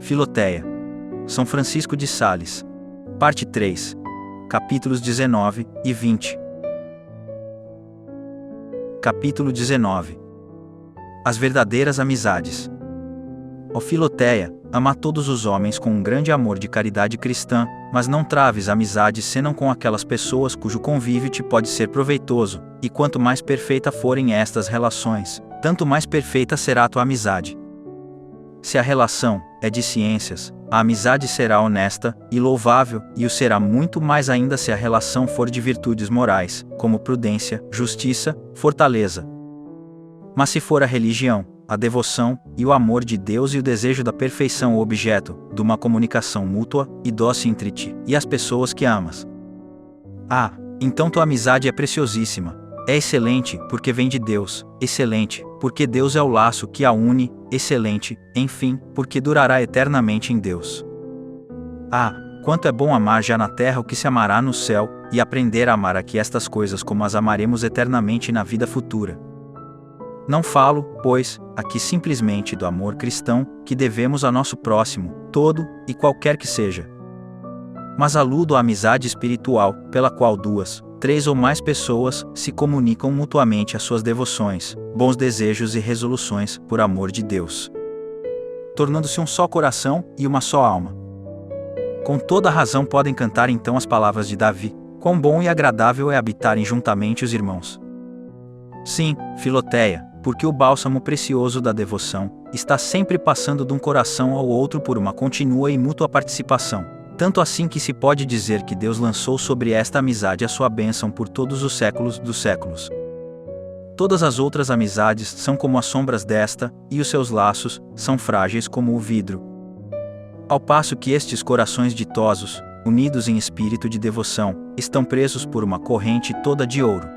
Filoteia. São Francisco de Sales. Parte 3. Capítulos 19 e 20. Capítulo 19. As verdadeiras amizades. Ó Filoteia, ama todos os homens com um grande amor de caridade cristã, mas não traves amizades senão com aquelas pessoas cujo convívio te pode ser proveitoso, e quanto mais perfeita forem estas relações, tanto mais perfeita será a tua amizade. Se a relação é de ciências, a amizade será honesta e louvável, e o será muito mais ainda se a relação for de virtudes morais, como prudência, justiça, fortaleza. Mas se for a religião, a devoção e o amor de Deus e o desejo da perfeição o objeto de uma comunicação mútua e dócil entre ti e as pessoas que amas, então tua amizade é preciosíssima. É excelente, porque vem de Deus, excelente, porque Deus é o laço que a une, excelente, enfim, porque durará eternamente em Deus. Quanto é bom amar já na terra o que se amará no céu, e aprender a amar aqui estas coisas como as amaremos eternamente na vida futura. Não falo, pois, aqui simplesmente do amor cristão, que devemos a nosso próximo, todo e qualquer que seja. Mas aludo à amizade espiritual, pela qual 2, 3 ou mais pessoas se comunicam mutuamente as suas devoções, bons desejos e resoluções, por amor de Deus, tornando-se um só coração e uma só alma. Com toda a razão podem cantar então as palavras de Davi: quão bom e agradável é habitarem juntamente os irmãos. Sim, Filoteia, porque o bálsamo precioso da devoção está sempre passando de um coração ao outro por uma contínua e mútua participação. Tanto assim que se pode dizer que Deus lançou sobre esta amizade a sua bênção por todos os séculos dos séculos. Todas as outras amizades são como as sombras desta, e os seus laços são frágeis como o vidro. Ao passo que estes corações ditosos, unidos em espírito de devoção, estão presos por uma corrente toda de ouro.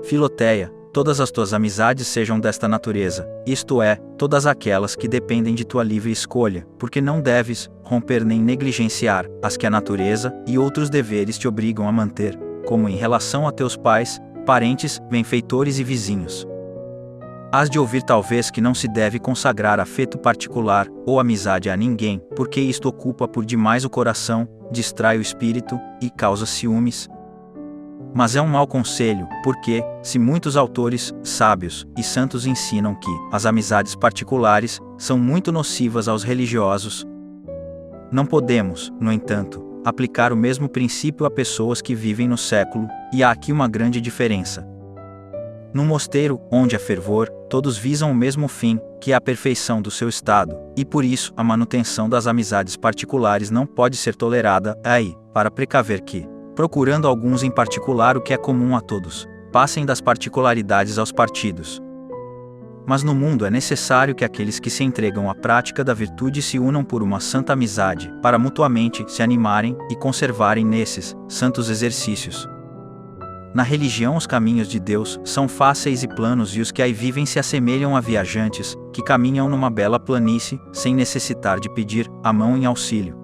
Filoteia, todas as tuas amizades sejam desta natureza, isto é, todas aquelas que dependem de tua livre escolha, porque não deves romper nem negligenciar as que a natureza e outros deveres te obrigam a manter, como em relação a teus pais, parentes, benfeitores e vizinhos. Hás de ouvir talvez que não se deve consagrar afeto particular ou amizade a ninguém, porque isto ocupa por demais o coração, distrai o espírito e causa ciúmes. Mas é um mau conselho, porque, se muitos autores, sábios e santos ensinam que as amizades particulares são muito nocivas aos religiosos, não podemos, no entanto, aplicar o mesmo princípio a pessoas que vivem no século, e há aqui uma grande diferença. No mosteiro, onde há fervor, todos visam o mesmo fim, que é a perfeição do seu estado, e por isso a manutenção das amizades particulares não pode ser tolerada aí, para precaver que, procurando alguns em particular o que é comum a todos, passem das particularidades aos partidos. Mas no mundo é necessário que aqueles que se entregam à prática da virtude se unam por uma santa amizade, para mutuamente se animarem e conservarem nesses santos exercícios. Na religião os caminhos de Deus são fáceis e planos, e os que aí vivem se assemelham a viajantes, que caminham numa bela planície, sem necessitar de pedir a mão em auxílio.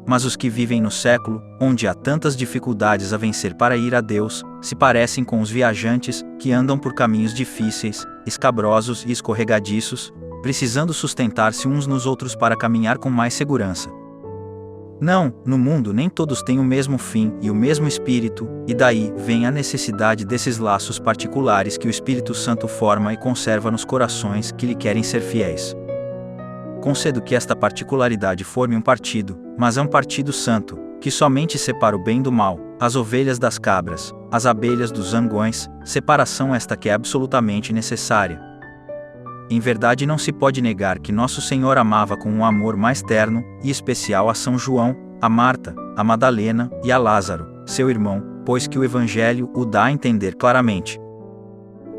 Mas os que vivem no século, onde há tantas dificuldades a vencer para ir a Deus, se parecem com os viajantes, que andam por caminhos difíceis, escabrosos e escorregadiços, precisando sustentar-se uns nos outros para caminhar com mais segurança. Não, no mundo nem todos têm o mesmo fim e o mesmo espírito, e daí vem a necessidade desses laços particulares que o Espírito Santo forma e conserva nos corações que lhe querem ser fiéis. Concedo que esta particularidade forme um partido, mas é um partido santo, que somente separa o bem do mal, as ovelhas das cabras, as abelhas dos zangões, separação esta que é absolutamente necessária. Em verdade não se pode negar que Nosso Senhor amava com um amor mais terno e especial a São João, a Marta, a Madalena e a Lázaro, seu irmão, pois que o Evangelho o dá a entender claramente.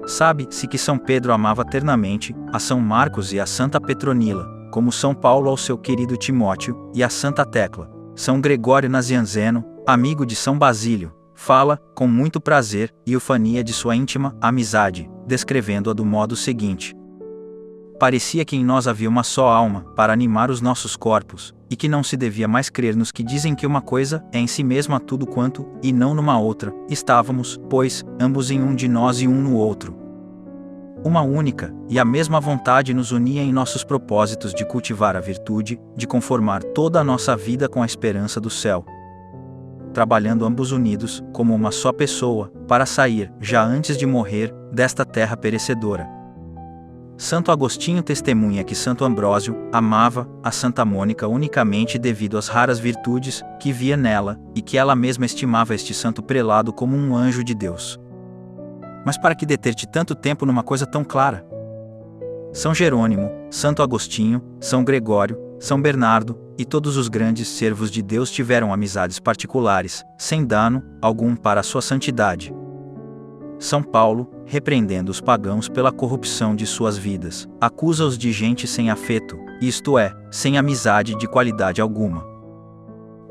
Sabe-se que São Pedro amava ternamente a São Marcos e a Santa Petronila, como São Paulo ao seu querido Timóteo, e a Santa Tecla. São Gregório Nazianzeno, amigo de São Basílio, fala, com muito prazer e eufania de sua íntima amizade, descrevendo-a do modo seguinte: parecia que em nós havia uma só alma, para animar os nossos corpos, e que não se devia mais crer nos que dizem que uma coisa é em si mesma tudo quanto, e não numa outra. Estávamos, pois, ambos em um de nós e um no outro. Uma única e a mesma vontade nos unia em nossos propósitos de cultivar a virtude, de conformar toda a nossa vida com a esperança do céu, trabalhando ambos unidos, como uma só pessoa, para sair, já antes de morrer, desta terra perecedora. Santo Agostinho testemunha que Santo Ambrósio amava a Santa Mônica unicamente devido às raras virtudes que via nela, e que ela mesma estimava este santo prelado como um anjo de Deus. Mas para que deter-te tanto tempo numa coisa tão clara? São Jerônimo, Santo Agostinho, São Gregório, São Bernardo, e todos os grandes servos de Deus tiveram amizades particulares, sem dano algum para a sua santidade. São Paulo, repreendendo os pagãos pela corrupção de suas vidas, acusa-os de gente sem afeto, isto é, sem amizade de qualidade alguma.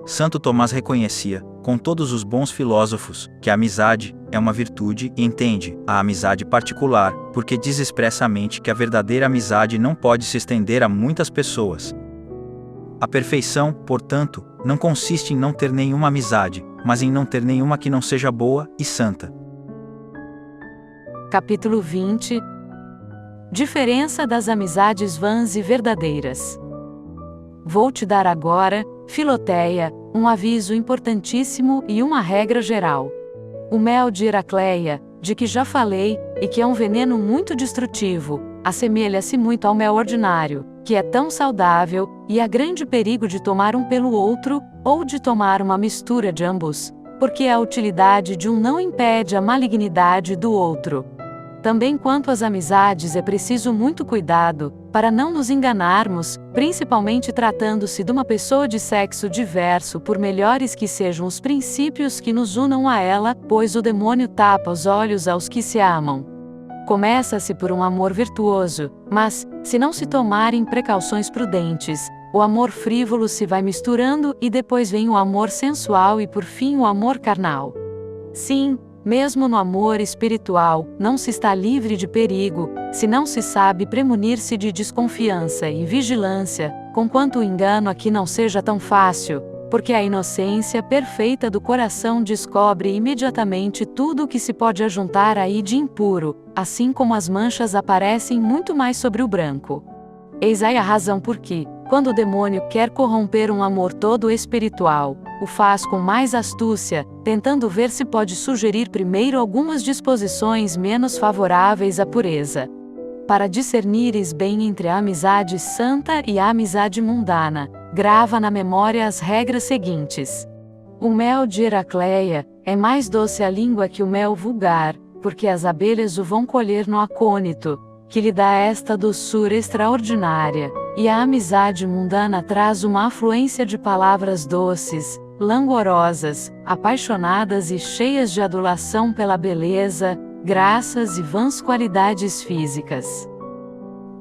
Santo Tomás reconhecia, com todos os bons filósofos, que a amizade é uma virtude e entende a amizade particular, porque diz expressamente que a verdadeira amizade não pode se estender a muitas pessoas. A perfeição, portanto, não consiste em não ter nenhuma amizade, mas em não ter nenhuma que não seja boa e santa. Capítulo 20. Diferença das amizades vãs e verdadeiras. Vou te dar agora, Filoteia, um aviso importantíssimo e uma regra geral. O mel de Heracleia, de que já falei, e que é um veneno muito destrutivo, assemelha-se muito ao mel ordinário, que é tão saudável, e há grande perigo de tomar um pelo outro, ou de tomar uma mistura de ambos, porque a utilidade de um não impede a malignidade do outro. Também quanto às amizades é preciso muito cuidado, para não nos enganarmos, principalmente tratando-se de uma pessoa de sexo diverso, por melhores que sejam os princípios que nos unam a ela, pois o demônio tapa os olhos aos que se amam. Começa-se por um amor virtuoso, mas, se não se tomarem precauções prudentes, o amor frívolo se vai misturando e depois vem o amor sensual e por fim o amor carnal. Sim, mesmo no amor espiritual, não se está livre de perigo, se não se sabe premunir-se de desconfiança e vigilância, conquanto o engano aqui não seja tão fácil, porque a inocência perfeita do coração descobre imediatamente tudo o que se pode ajuntar aí de impuro, assim como as manchas aparecem muito mais sobre o branco. Eis aí a razão por que, quando o demônio quer corromper um amor todo espiritual, o faz com mais astúcia, tentando ver se pode sugerir primeiro algumas disposições menos favoráveis à pureza. Para discernires bem entre a amizade santa e a amizade mundana, grava na memória as regras seguintes. O mel de Heracleia é mais doce à língua que o mel vulgar, porque as abelhas o vão colher no acônito, que lhe dá esta doçura extraordinária, e a amizade mundana traz uma afluência de palavras doces, langorosas, apaixonadas e cheias de adulação pela beleza, graças e vãs qualidades físicas.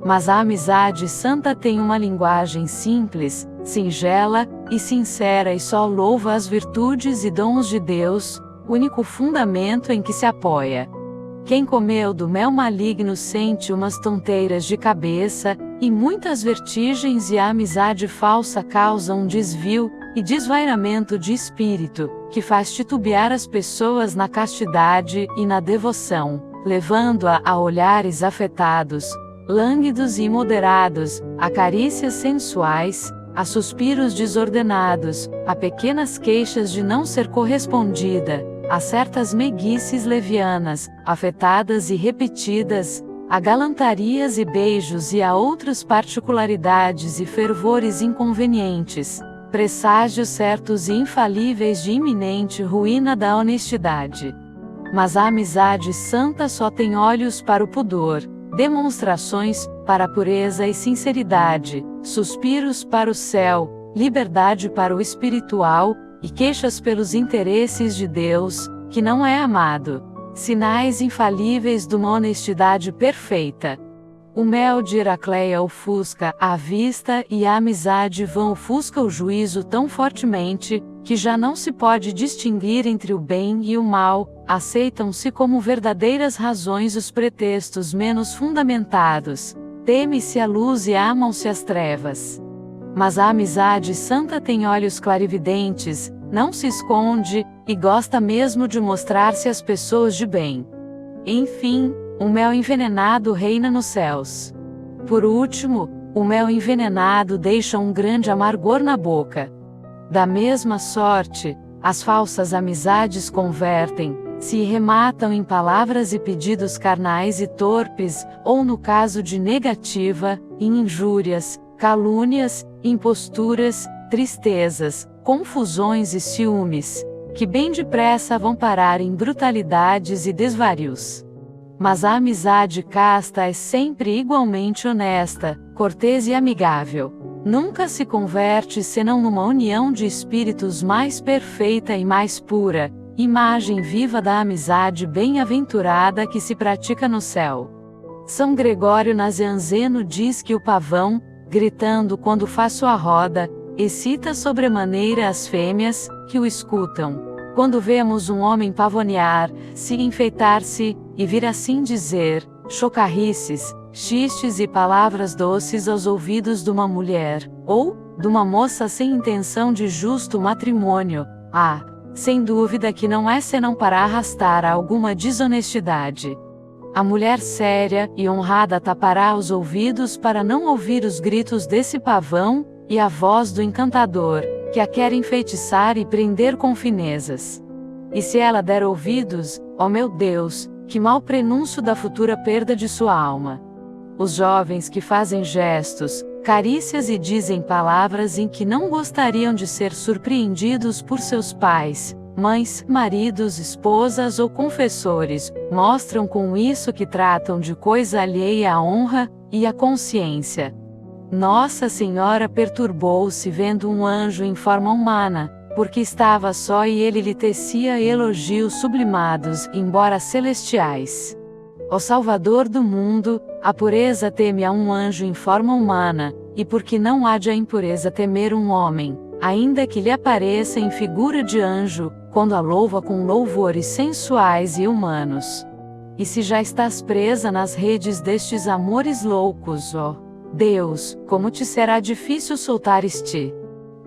Mas a amizade santa tem uma linguagem simples, singela e sincera e só louva as virtudes e dons de Deus, único fundamento em que se apoia. Quem comeu do mel maligno sente umas tonteiras de cabeça, e muitas vertigens, e a amizade falsa causa um desvio e desvairamento de espírito, que faz titubear as pessoas na castidade e na devoção, levando-a a olhares afetados, lânguidos e imoderados, a carícias sensuais, a suspiros desordenados, a pequenas queixas de não ser correspondida, a certas meiguices levianas, afetadas e repetidas, a galantarias e beijos e a outras particularidades e fervores inconvenientes, presságios certos e infalíveis de iminente ruína da honestidade. Mas a amizade santa só tem olhos para o pudor, demonstrações para a pureza e sinceridade, suspiros para o céu, liberdade para o espiritual, e queixas pelos interesses de Deus, que não é amado, sinais infalíveis de uma honestidade perfeita. O mel de Heracleia ofusca a vista e a amizade vã ofusca o juízo tão fortemente, que já não se pode distinguir entre o bem e o mal, aceitam-se como verdadeiras razões os pretextos menos fundamentados, teme-se a luz e amam-se as trevas. Mas a amizade santa tem olhos clarividentes, não se esconde, e gosta mesmo de mostrar-se às pessoas de bem. Enfim, o mel envenenado reina nos céus. Por último, o mel envenenado deixa um grande amargor na boca. Da mesma sorte, as falsas amizades convertem-se e rematam em palavras e pedidos carnais e torpes, ou no caso de negativa, em injúrias, calúnias, imposturas, tristezas, confusões e ciúmes, que bem depressa vão parar em brutalidades e desvarios. Mas a amizade casta é sempre igualmente honesta, cortês e amigável. Nunca se converte senão numa união de espíritos mais perfeita e mais pura, imagem viva da amizade bem-aventurada que se pratica no céu. São Gregório Nazianzeno diz que o pavão, gritando quando faz sua roda, excita sobremaneira as fêmeas, que o escutam. Quando vemos um homem pavonear, se enfeitar-se, e vir assim dizer, chocarrices, xistes e palavras doces aos ouvidos de uma mulher, ou, de uma moça sem intenção de justo matrimônio, sem dúvida que não é senão para arrastar a alguma desonestidade. A mulher séria e honrada tapará os ouvidos para não ouvir os gritos desse pavão, e a voz do encantador, que a quer enfeitiçar e prender com finezas. E se ela der ouvidos, ó meu Deus, que mau prenúncio da futura perda de sua alma. Os jovens que fazem gestos, carícias e dizem palavras em que não gostariam de ser surpreendidos por seus pais, mães, maridos, esposas ou confessores, mostram com isso que tratam de coisa alheia à honra e à consciência. Nossa Senhora perturbou-se vendo um anjo em forma humana, porque estava só e ele lhe tecia elogios sublimados, embora celestiais. Ó Salvador do mundo, a pureza teme a um anjo em forma humana, e porque não há de a impureza temer um homem, ainda que lhe apareça em figura de anjo, quando a louva com louvores sensuais e humanos. E se já estás presa nas redes destes amores loucos, ó Deus, como te será difícil soltares-te.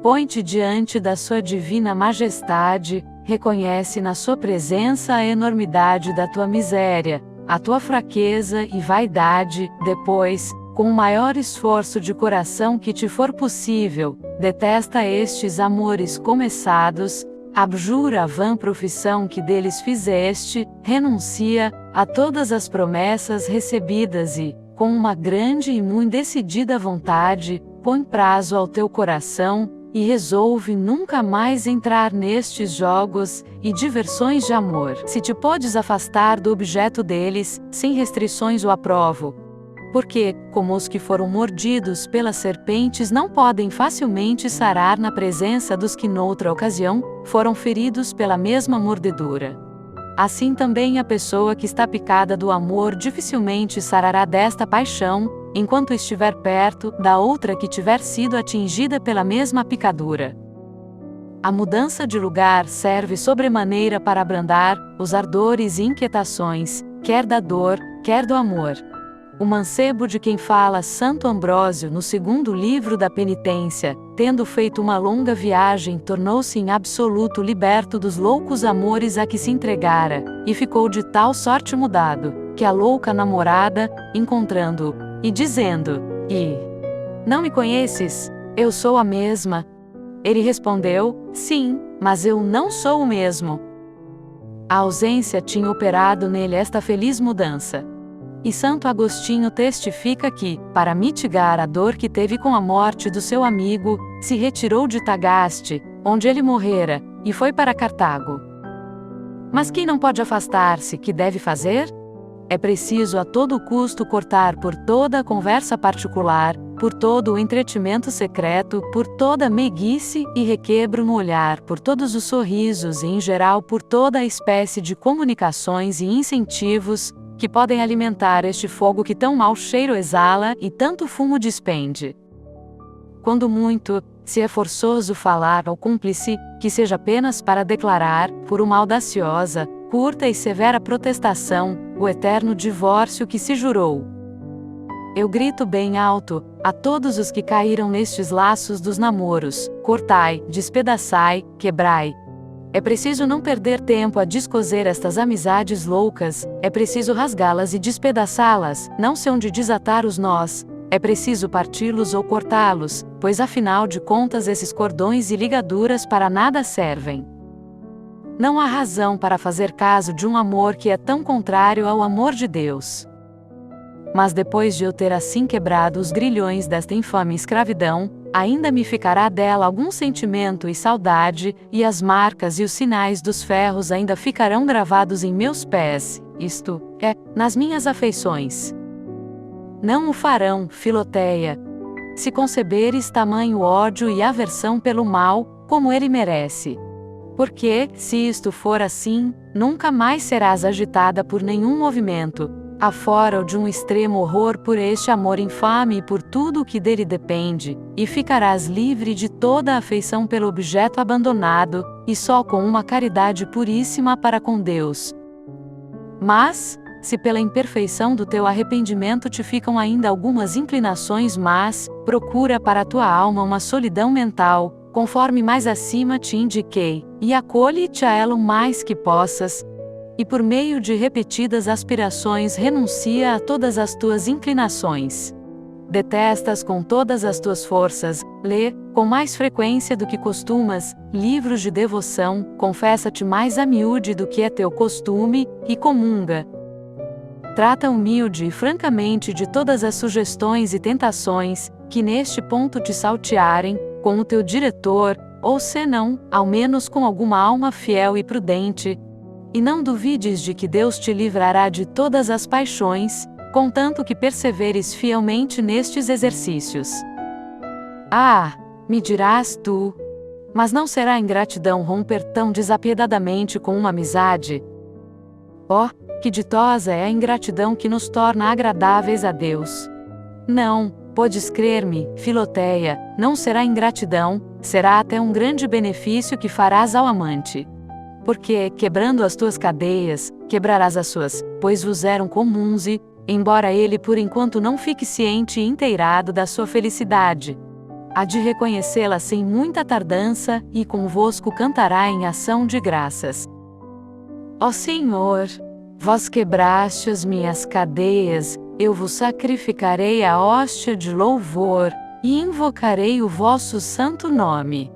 Põe-te diante da sua divina majestade, reconhece na sua presença a enormidade da tua miséria, a tua fraqueza e vaidade, depois, com o maior esforço de coração que te for possível, detesta estes amores começados, abjura a vã profissão que deles fizeste, renuncia a todas as promessas recebidas e, com uma grande e muito decidida vontade, põe prazo ao teu coração, e resolve nunca mais entrar nestes jogos e diversões de amor. Se te podes afastar do objeto deles, sem restrições o aprovo. Porque, como os que foram mordidos pelas serpentes não podem facilmente sarar na presença dos que noutra ocasião foram feridos pela mesma mordedura. Assim também a pessoa que está picada do amor dificilmente sarará desta paixão, enquanto estiver perto da outra que tiver sido atingida pela mesma picadura. A mudança de lugar serve sobremaneira para abrandar os ardores e inquietações, quer da dor, quer do amor. O mancebo de quem fala Santo Ambrósio no segundo livro da penitência, tendo feito uma longa viagem, tornou-se em absoluto liberto dos loucos amores a que se entregara, e ficou de tal sorte mudado, que a louca namorada, encontrando-o, e dizendo, não me conheces? Eu sou a mesma. Ele respondeu, sim, mas eu não sou o mesmo. A ausência tinha operado nele esta feliz mudança. E Santo Agostinho testifica que, para mitigar a dor que teve com a morte do seu amigo, se retirou de Tagaste, onde ele morrera, e foi para Cartago. Mas quem não pode afastar-se, que deve fazer? É preciso a todo custo cortar por toda a conversa particular, por todo o entretimento secreto, por toda a meiguice e requebro no olhar, por todos os sorrisos e, em geral, por toda a espécie de comunicações e incentivos, que podem alimentar este fogo que tão mau cheiro exala e tanto fumo despende. Quando muito, se é forçoso falar ao cúmplice, que seja apenas para declarar, por uma audaciosa, curta e severa protestação, o eterno divórcio que se jurou. Eu grito bem alto, a todos os que caíram nestes laços dos namoros, cortai, despedaçai, quebrai. É preciso não perder tempo a descoser estas amizades loucas, é preciso rasgá-las e despedaçá-las, não sei onde desatar os nós, é preciso parti-los ou cortá-los, pois afinal de contas esses cordões e ligaduras para nada servem. Não há razão para fazer caso de um amor que é tão contrário ao amor de Deus. Mas depois de eu ter assim quebrado os grilhões desta infame escravidão, ainda me ficará dela algum sentimento e saudade, e as marcas e os sinais dos ferros ainda ficarão gravados em meus pés, isto é, nas minhas afeições. Não o farão, Filoteia. Se conceberes tamanho ódio e aversão pelo mal, como ele merece. Porque, se isto for assim, nunca mais serás agitada por nenhum movimento, afora o de um extremo horror por este amor infame e por tudo o que dele depende, e ficarás livre de toda a afeição pelo objeto abandonado, e só com uma caridade puríssima para com Deus. Mas, se pela imperfeição do teu arrependimento te ficam ainda algumas inclinações más, procura para a tua alma uma solidão mental, conforme mais acima te indiquei, e acolhe-te a ela o mais que possas, e por meio de repetidas aspirações renuncia a todas as tuas inclinações. Detestas com todas as tuas forças, lê, com mais frequência do que costumas, livros de devoção, confessa-te mais a miúde do que é teu costume, e comunga. Trata humilde e francamente de todas as sugestões e tentações, que neste ponto te saltearem, com o teu diretor, ou senão, ao menos com alguma alma fiel e prudente, e não duvides de que Deus te livrará de todas as paixões, contanto que perseveres fielmente nestes exercícios. Ah, me dirás tu, mas não será ingratidão romper tão desapiedadamente com uma amizade? Oh, que ditosa é a ingratidão que nos torna agradáveis a Deus! Não, podes crer-me, Filoteia, não será ingratidão, será até um grande benefício que farás ao amante. Porque, quebrando as tuas cadeias, quebrarás as suas, pois vos eram comuns e, embora ele por enquanto não fique ciente e inteirado da sua felicidade, há de reconhecê-la sem muita tardança, e convosco cantará em ação de graças. Ó Senhor, vós quebraste as minhas cadeias, eu vos sacrificarei a hóstia de louvor, e invocarei o vosso santo nome.